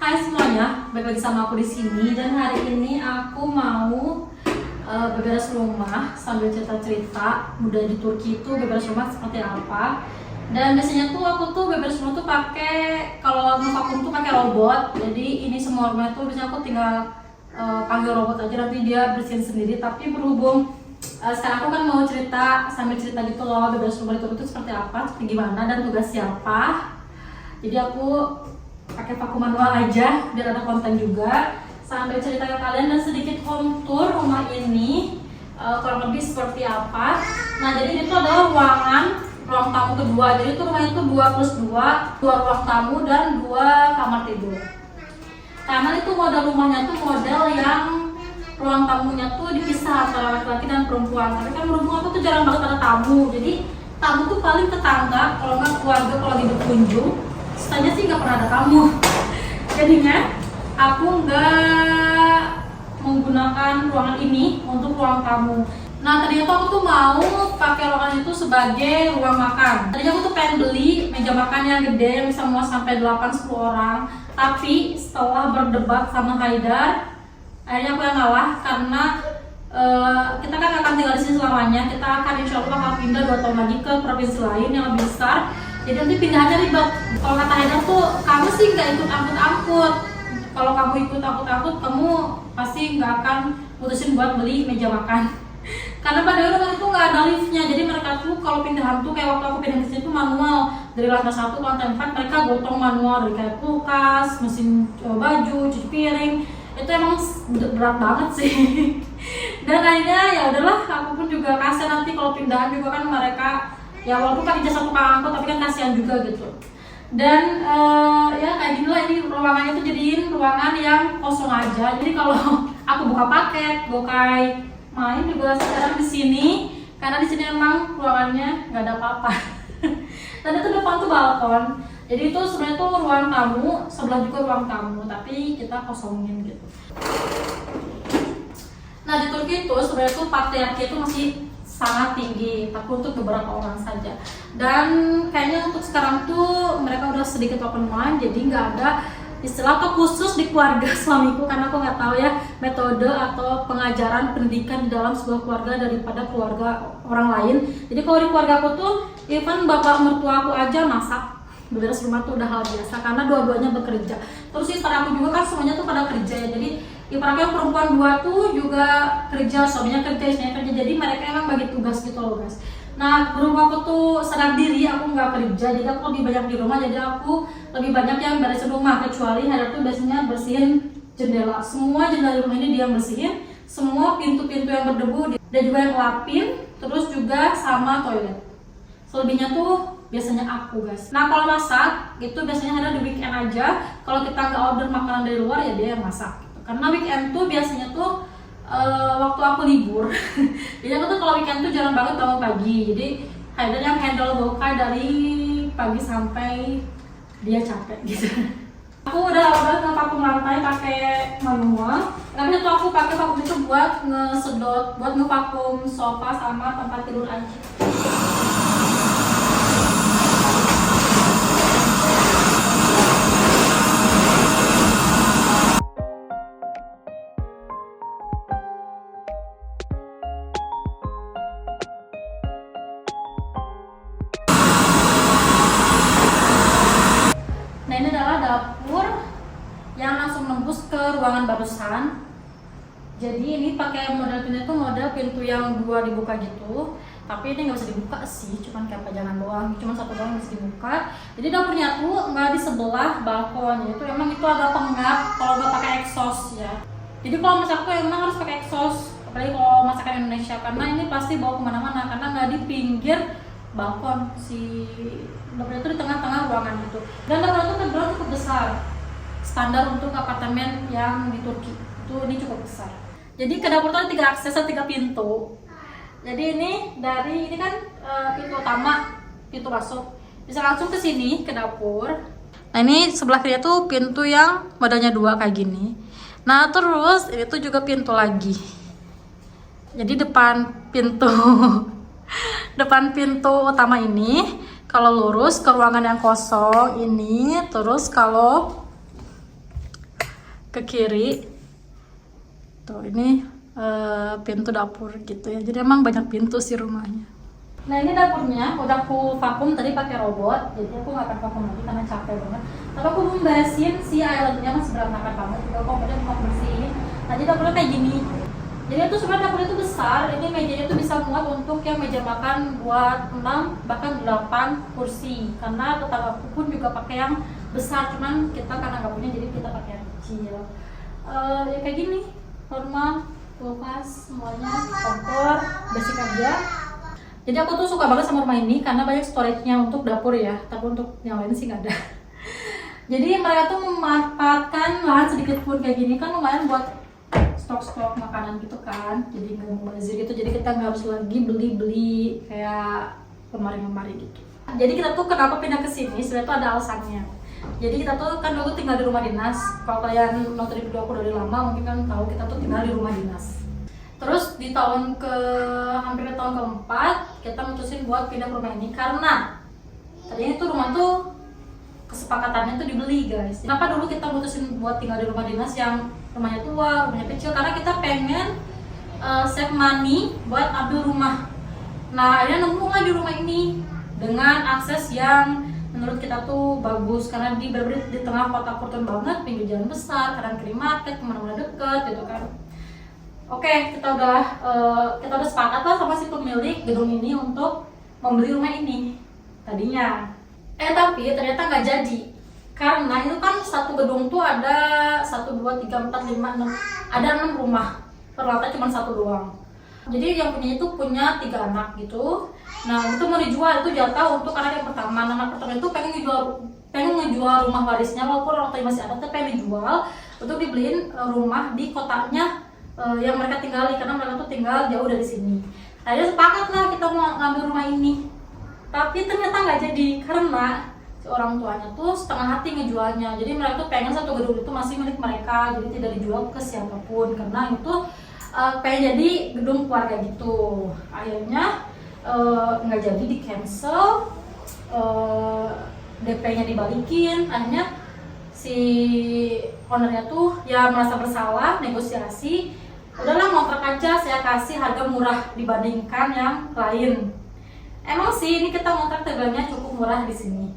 Hai semuanya, balik lagi sama aku di sini dan hari ini aku mau beberes rumah sambil cerita-cerita muda di Turki itu beberes rumah seperti apa. Dan biasanya tuh aku tuh beberes rumah tuh pakai kalau ngevakum tuh pakai robot. Jadi ini semua rumah tuh biasanya aku tinggal panggil robot aja nanti dia bersihin sendiri. Tapi berhubung sekarang aku kan mau cerita sambil cerita gitu loh beberes rumah di Turki itu seperti apa, seperti gimana dan tugas siapa. Jadi aku pakai vakum manual aja biar ada konten juga sampai cerita ke kalian dan sedikit home tour rumah ini kurang lebih seperti apa. Nah jadi itu adalah ruang tamu kedua. Jadi itu rumah itu 2+2, 2 ruang tamu dan 2 kamar tidur. Karena itu model rumahnya tuh model yang ruang tamunya tuh dipisah antara laki-laki dan perempuan. Tapi kan berhubung aku tuh jarang banget ada tamu, jadi tamu tuh paling tetangga kalau nggak keluarga kalau lagi berkunjung. Setanya sih nggak pernah ada tamu. Jadinya aku nggak menggunakan ruangan ini untuk ruang tamu. Nah tadinya tuh aku tuh mau pakai ruangan itu sebagai ruang makan. Tadinya aku tuh pengen beli meja makan yang gede yang bisa muat sampai 8-10 orang. Tapi setelah berdebat sama Haidar, akhirnya aku yang ngalah karena kita kan akan tinggal di sini selamanya. Kita akan insya Allah akan pindah 2 tahun lagi ke provinsi lain yang lebih besar. Jadi nanti pindahannya ribet. Kalau kata Haidar tuh, kamu sih nggak ikut angkut-angkut. Kalau kamu ikut angkut-angkut, kamu pasti nggak akan putusin buat beli meja makan. Karena pada rumah itu nggak ada liftnya. Jadi mereka tuh kalau pindahan tuh kayak waktu aku pindah ke sini tuh manual. Dari lantai 1 ke lantai 4 mereka gotong manual dari kayak kulkas, mesin baju, cuci piring. Itu emang berat banget sih. Dan akhirnya ya udahlah, aku pun juga kasihan nanti kalau pindahan juga kan mereka ya walaupun pakai jasa tukang angkot tapi kan kasihan juga gitu. Dan ya kayak gini lah, ini ruangannya tuh jadiin ruangan yang kosong aja. Jadi kalau aku buka paket, Gokay main juga sekarang di sini karena di sini emang ruangannya nggak ada apa-apa. Dan itu depan tuh balkon. Jadi itu sebenarnya tuh ruang tamu, sebelah juga ruang tamu, tapi kita kosongin gitu. Nah di Turki itu sebenarnya tuh patriarki itu masih sangat tinggi, tapi untuk beberapa orang saja. Dan kayaknya untuk sekarang tuh mereka udah sedikit open mind, jadi nggak ada istilah atau khusus di keluarga suamiku, karena aku nggak tahu ya metode atau pengajaran pendidikan di dalam sebuah keluarga daripada keluarga orang lain. Jadi kalau di keluarga aku tuh, even bapak mertua aku aja masak, beberes rumah tuh udah hal biasa karena dua-duanya bekerja. Terus istri aku juga kan semuanya tuh pada kerja ya, jadi ibaratnya perempuan 2 tuh juga kerja, suaminya kerja, istrinya kerja, jadi mereka emang bagi tugas gitu loh guys. Nah berhubung aku tuh sadar diri aku nggak kerja, jadi aku lebih banyak di rumah, jadi aku lebih banyak yang beresin rumah. Kecuali Haidar tuh biasanya bersihin jendela, semua jendela di rumah ini dia yang bersihin, semua pintu-pintu yang berdebu dan juga yang ngelapin, terus juga sama toilet. Selebihnya tuh biasanya aku guys. Nah kalau masak itu biasanya ada di weekend aja. Kalau kita nggak order makanan dari luar ya dia yang masak. Karena weekend tuh biasanya tuh waktu aku libur. Jadi aku tuh kalau weekend tuh jarang banget bangun pagi. Jadi Haidar yang handle Gokay dari pagi sampai dia capek gitu. Aku udah ngevakum lantai pakai manual. Tapi itu aku pakai vakum itu buat ngesedot, buat ngevakum sofa sama tempat tidur aja. Nah ini adalah dapur yang langsung nembus ke ruangan barusan. Jadi ini pakai model pintu itu model pintu yang 2 dibuka gitu. Tapi ini nggak bisa dibuka sih, cuman kayak pajangan doang, cuma 1 doang yang bisa dibuka. Jadi dapurnya tuh nggak di sebelah balkon, itu emang itu agak pengap kalau nggak pakai exhaust ya. Jadi kalau masak tuh emang harus pakai exhaust, apalagi kalau masakan Indonesia, karena ini pasti bawa kemana-mana karena nggak di pinggir balkon, si dapurnya itu di tengah-tengah ruangan gitu. Dan dapur itu terbilang cukup besar, standar untuk apartemen yang di Turki itu ini cukup besar. Jadi ke dapur itu ada 3 akses, 3 pintu. Jadi ini dari ini kan pintu utama, pintu masuk, bisa langsung ke sini ke dapur. Nah ini sebelah kiri tuh pintu yang modelnya 2 kayak gini. Nah terus ini tuh juga pintu lagi. Jadi depan pintu depan pintu utama ini kalau lurus ke ruangan yang kosong ini, terus kalau ke kiri. Tuh ini pintu dapur gitu ya. Jadi emang banyak pintu sih rumahnya. Nah ini dapurnya udah aku vakum tadi pakai robot. Jadi aku nggak akan vakum lagi karena capek banget. Tapi aku belum beresin si islandnya, masih berantakan banget. Juga kompornya mau bersihin. Nah jadi dapurnya kayak gini. Jadi itu sebenarnya dapur itu besar. Ini mejanya tuh bisa muat untuk yang meja makan buat 6 bahkan 8 kursi. Karena tetanggaku pun juga pakai yang besar, cuman kita karena nggak punya jadi kita pakai yang kecil. Ya kayak gini, normal, kulkas, semuanya, kompor, basic aja. Jadi aku tuh suka banget sama rumah ini karena banyak storage-nya untuk dapur ya, tapi untuk yang lain sih nggak ada. Jadi mereka tuh memanfaatkan lahan sedikit pun kayak gini kan lumayan buat stok-stok makanan gitu kan, jadi nggak mubazir gitu. Jadi kita nggak harus lagi beli-beli kayak lemari-lemari gitu. Jadi kita tuh kenapa pindah ke sini sebenarnya tuh ada alasannya. Jadi kita tuh kan dulu tinggal di rumah dinas. Kalau kalian nonton video aku dari lama mungkin kan tahu kita tuh tinggal di rumah dinas. Terus di tahun hampir tahun keempat kita mutusin buat pindah ke rumah ini karena tadinya tuh rumah tuh kesepakatannya tuh dibeli guys. Kenapa dulu kita mutusin buat tinggal di rumah dinas yang rumahnya tua, rumahnya kecil? Karena kita pengen save money buat ambil rumah. Nah akhirnya nemu lah di rumah ini dengan akses yang menurut kita tuh bagus karena di bener-bener di tengah kota Portland banget, pinggir jalan besar, kanan kiri market, kemana-mana deket gitu kan. Oke, kita udah sepakat lah sama si pemilik gedung ini untuk membeli rumah ini tadinya. Tapi ternyata nggak jadi karena itu kan satu gedung tuh ada 1, 2, 3, 4, 5, 6, ada 6 rumah, per lantai cuma 1 doang. Jadi yang punya itu punya 3 anak gitu. Nah itu mau dijual, itu jatah untuk anak yang pertama. Anak pertama itu pengen ngejual rumah warisnya walaupun orang tuanya masih ada, tapi pengen dijual untuk dibeliin rumah di kotanya yang mereka tinggali karena mereka tuh tinggal jauh dari sini. Akhirnya sepakat lah kita mau ngambil rumah ini. Tapi ternyata nggak jadi karena si orang tuanya tuh setengah hati ngejualnya. Jadi mereka tuh pengen satu gedung itu masih milik mereka, jadi tidak dijual ke siapapun karena itu pengen jadi gedung keluarga gitu. Akhirnya nggak jadi, di cancel, DP-nya dibalikin. Akhirnya si ownernya tuh ya merasa bersalah, negosiasi, udahlah ngontrak aja, saya kasih harga murah dibandingkan yang lain. Emang sih ini kita ngontrak harganya cukup murah di sini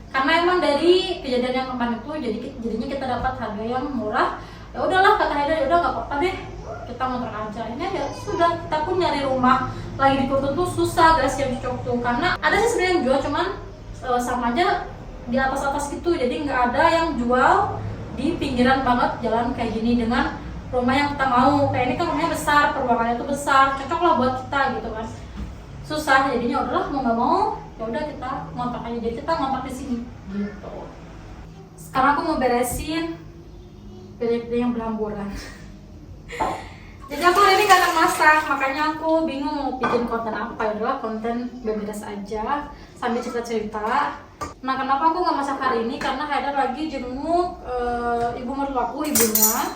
karena emang dari kejadian yang kemarin itu jadinya kita dapat harga yang murah. Ya udahlah kata Haida, ya udah nggak apa-apa deh kita ngontrak aja. Ini ya sudah, kita pun nyari rumah lagi di Portland tuh susah guys yang cocok tuh, karena ada sih sebenarnya yang jual cuman sama aja di atas gitu. Jadi nggak ada yang jual di pinggiran banget jalan kayak gini dengan rumah yang kita mau. Kayak ini kan rumahnya besar, peruangannya tuh besar, cocok lah buat kita gitu kan. Susah jadinya udahlah mau nggak mau ya udah kita ngontrak aja. Jadi kita ngontrak di sini gitu. Sekarang aku mau beresin piring yang berhamburan. Jadi aku hari ini gak akan masak, makanya aku bingung mau bikin konten apa. Ya udahlah konten beberes aja sambil cerita-cerita. Nah kenapa aku nggak masak hari ini? Karena Haidar lagi jenguk ibu mertuaku, ibunya.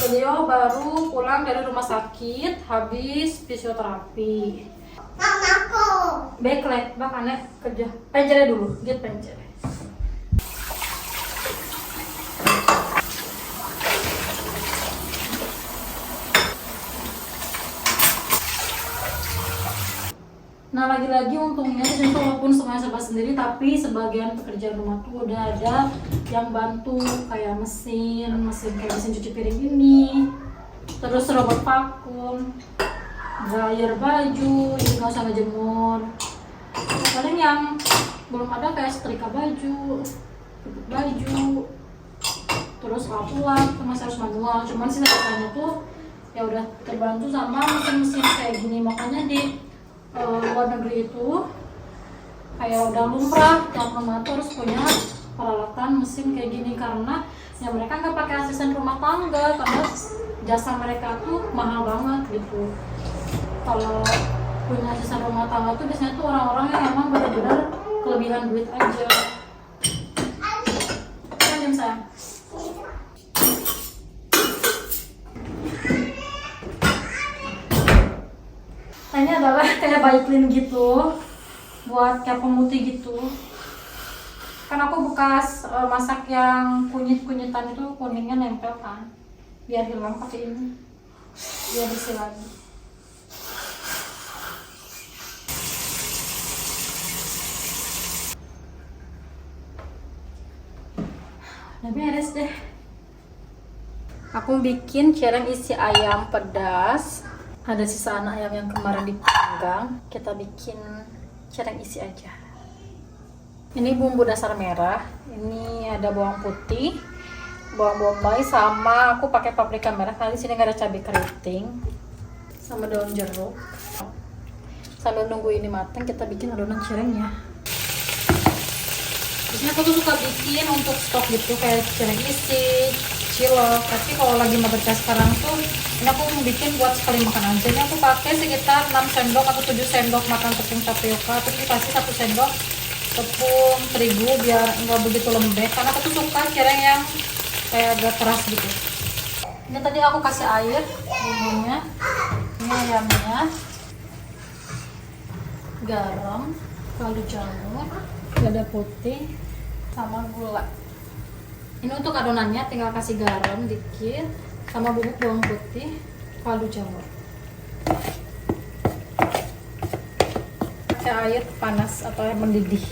Beliau baru pulang dari rumah sakit habis fisioterapi. Mamaku. Baiklah, makanya kerja. Penjara dulu, get penjara. Nah lagi-lagi untungnya di sini walaupun semuanya serba sendiri, tapi sebagian pekerjaan rumah tuh udah ada yang bantu kayak mesin kayak mesin cuci piring ini, terus robot vakum, dryer baju, jadi nggak usah ngejemur. Paling yang belum ada kayak setrika baju, tutup baju, terus lap-lap, masih harus manual. Cuman sih sisanya tuh ya udah terbantu sama mesin-mesin kayak gini. Makanya di luar negeri itu kayak udah lumrah tiap rumah tuh harus punya peralatan mesin kayak gini, karena ya mereka nggak pakai asisten rumah tangga karena jasa mereka tuh mahal banget gitu. Kalau punya asisten rumah tangga tuh biasanya tuh orang-orang yang emang benar-benar kelebihan duit aja. Kan jam sayang. Nah ini adalah kayak bike clean gitu, buat kayak pemutih gitu. Kan aku bekas masak yang kunyit-kunyitan itu kuningnya nempel kan. Biar hilang pakai ini. Biar bersih lagi. Udah beres deh. Aku bikin cireng isi ayam pedas. Ada sisa ayam yang kemarin dipanggang. Kita bikin cireng isi aja. Ini bumbu dasar merah. Ini ada bawang putih, bawang bombay, sama aku pakai paprika merah. Kali sini nggak ada cabai keriting, sama daun jeruk. Sambil nunggu ini matang, kita bikin adonan cirengnya. Biasanya aku tuh suka bikin untuk stok gitu kayak cireng isi, cilok. Tapi kalau lagi mager kayak sekarang tuh, ini aku mau bikin buat sekali makan aja. Ini aku pakai sekitar 6 sendok atau 7 sendok makan tepung tapioka. Terus dikasih 1 sendok tepung terigu biar nggak begitu lembek. Karena aku tuh suka cireng yang kayak agak keras gitu. Ini tadi aku kasih air bumbunya. Ini ayamnya, garam, kaldu jamur, lada putih, sama gula. Ini untuk adonannya tinggal kasih garam dikit sama bubuk bawang putih, kaldu jamur. Pakai air panas atau air mendidih.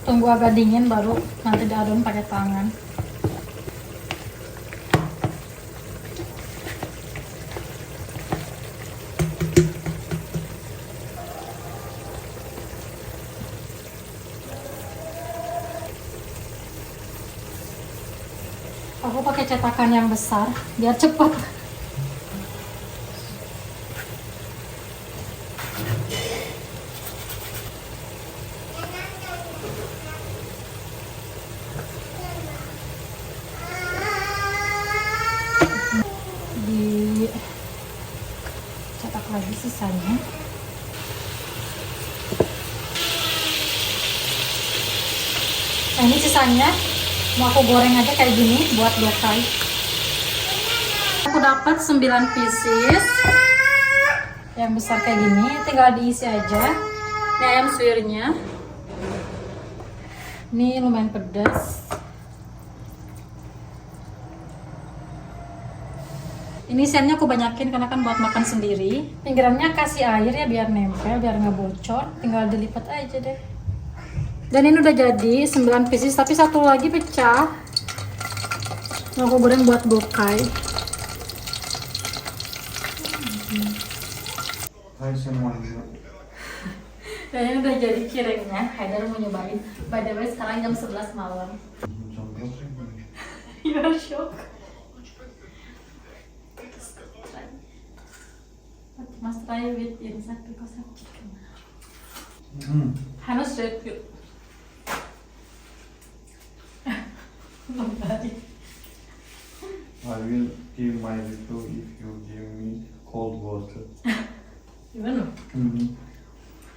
Tunggu agak dingin baru nanti diadon pakai tangan. Aku pakai cetakan yang besar biar cepat. Dicetak lagi sisanya. Nah ini sisanya mau aku goreng aja kayak gini buat dokai. Aku dapat 9 pieces yang besar kayak gini, tinggal diisi aja. Ini ayam suirnya. Ini lumayan pedas. Ini isiannya aku banyakin karena kan buat makan sendiri. Pinggirannya kasih air ya biar nempel, biar nggak bocor. Tinggal dilipat aja deh. Dan ini udah jadi 9 pieces, tapi satu lagi pecah. Mau aku goreng buat gokai. Dan ini udah jadi cirengnya. Haidar mau nyobain. By the way sekarang jam 11 malam. You're shocked. Must try with inside because of chicken. Hannah straight food. I will give my review if you give me cold water. Gimana?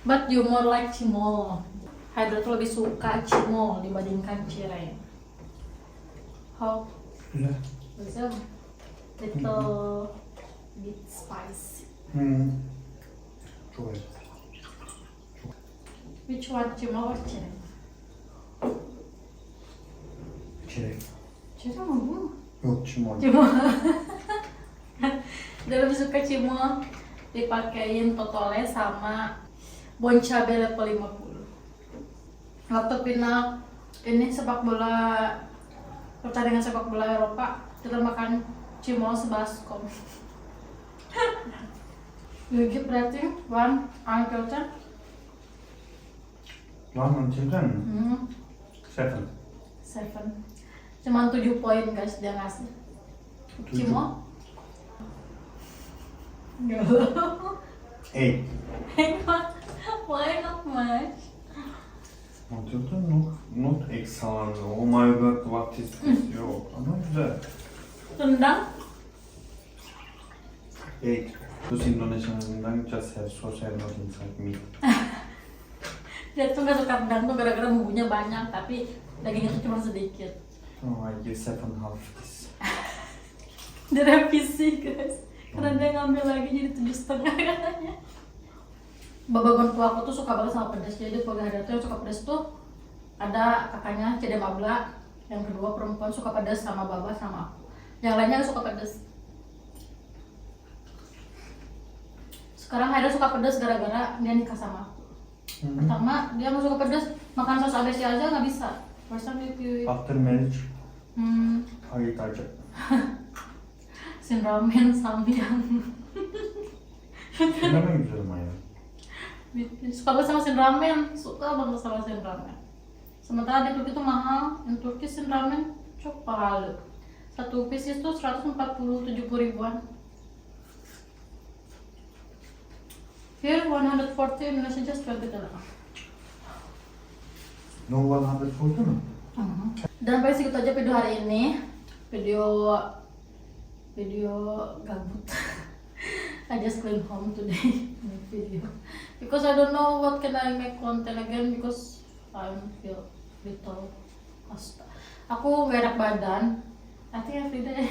But you more like cimol. Haidar tuh lebih suka cimol dibandingkan cireng. How? Yeah. Bisa little bit spice. 좋아요. Which one, cimol or cireng? 지레. Cireng mau? 요 주머니. Cimol. Dia lebih suka cimol dipakein totole sama bon cabe level 50. Waktu final ini sepak bola, pertandingan sepak bola Eropa, kita makan cimol sebaskom. You give rating 1 until 10? 1 until 10? 7. 7. Cuman 7 poin guys dia ngasih. Cimol? Enggak. 8. Why not much? Until 10 not excellent. Oh my god, what is this? Yo, ama güzel. Rendang? 8. Those Indonesian rendang just have sauce and not inside meat. Dia tuh gak suka rendang tuh gara-gara bumbunya banyak, tapi dagingnya tuh cuma sedikit. Oh, I give 7.5 this. Direvisi guys, karena dia ngambil lagi jadi 7,5 katanya. Babak tua aku tuh suka banget sama pedas. Jadi keluarga Haidar tuh yang suka pedas tuh ada kakaknya Cede Mabla, yang kedua perempuan suka pedas sama Baba sama aku. Yang lainnya nggak suka pedas. Sekarang Haidar suka pedas gara-gara dia nikah sama aku. Pertama dia nggak suka pedas, makan saus abesi aja nggak bisa. First time itu After marriage, I touch it. sin ramen samyang. Sinema güzel Maya. Suka banget sama sin ramen, suka banget sama sin ramen. Sementara di Turki itu mahal, yang Turki sin ramen çok pahalı. Satu piece itu 140-70 ribuan. Here 140, Indonesia just 20 dolar. No 140 mu? Dan paling segitu aja video hari ini. Video gabut. I just clean home today. Make video because I don't know what can I make content again because I feel little hasta. Aku gak enak badan. I think every day.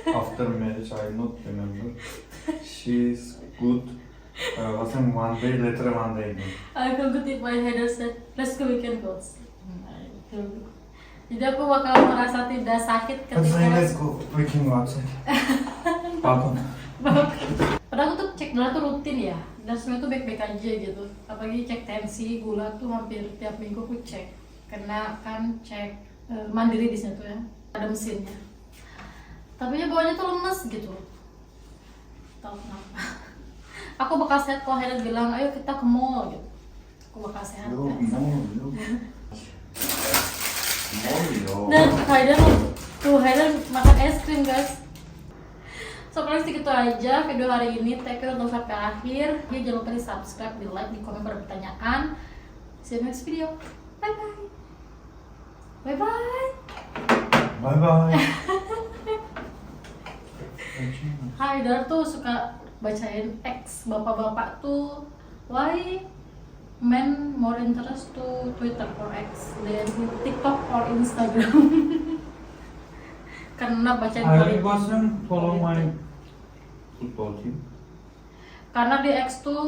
After marriage, I not remember. She's good. Wasn't one day, later one day. I feel good if my header said, let's go weekend goals. I feel good. Jadi aku bakal merasa tidak sakit ketika go. We can go outside. Pardon. Padahal aku tuh cek darah tuh rutin ya, dan sebenarnya tuh baik-baik aja gitu. Apalagi cek tensi, gula tuh hampir tiap minggu aku cek. Karena kan cek mandiri di sini tuh ya, ada mesinnya. Tapi ya bawahnya tuh lemes gitu. Tahu kenapa? Aku bakal sehat kalau Haidar bilang, ayo kita ke mall gitu. Aku bakal sehat. Dan Haidar makan es krim guys. So paling segitu aja video hari ini. Take care untuk sampai akhir. Ya, jangan lupa di subscribe, di like, di komen pada pertanyaan. See you next video. Bye bye. Bye bye. Bye bye. Haidar tuh suka bacain X. Bapak-bapak tuh why men more interest to Twitter or X than TikTok or Instagram. Karena bacain I politik. wasn't follow my football team. Karena di X tuh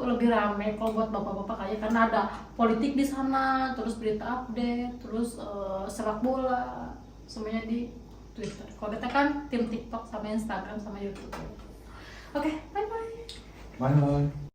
lebih rame kalau buat bapak-bapak aja, karena ada politik di sana, terus berita update, terus sepak bola, semuanya di Twitter. Kalau kita kan tim TikTok sama Instagram sama YouTube. Oke, bye bye. Bye bye.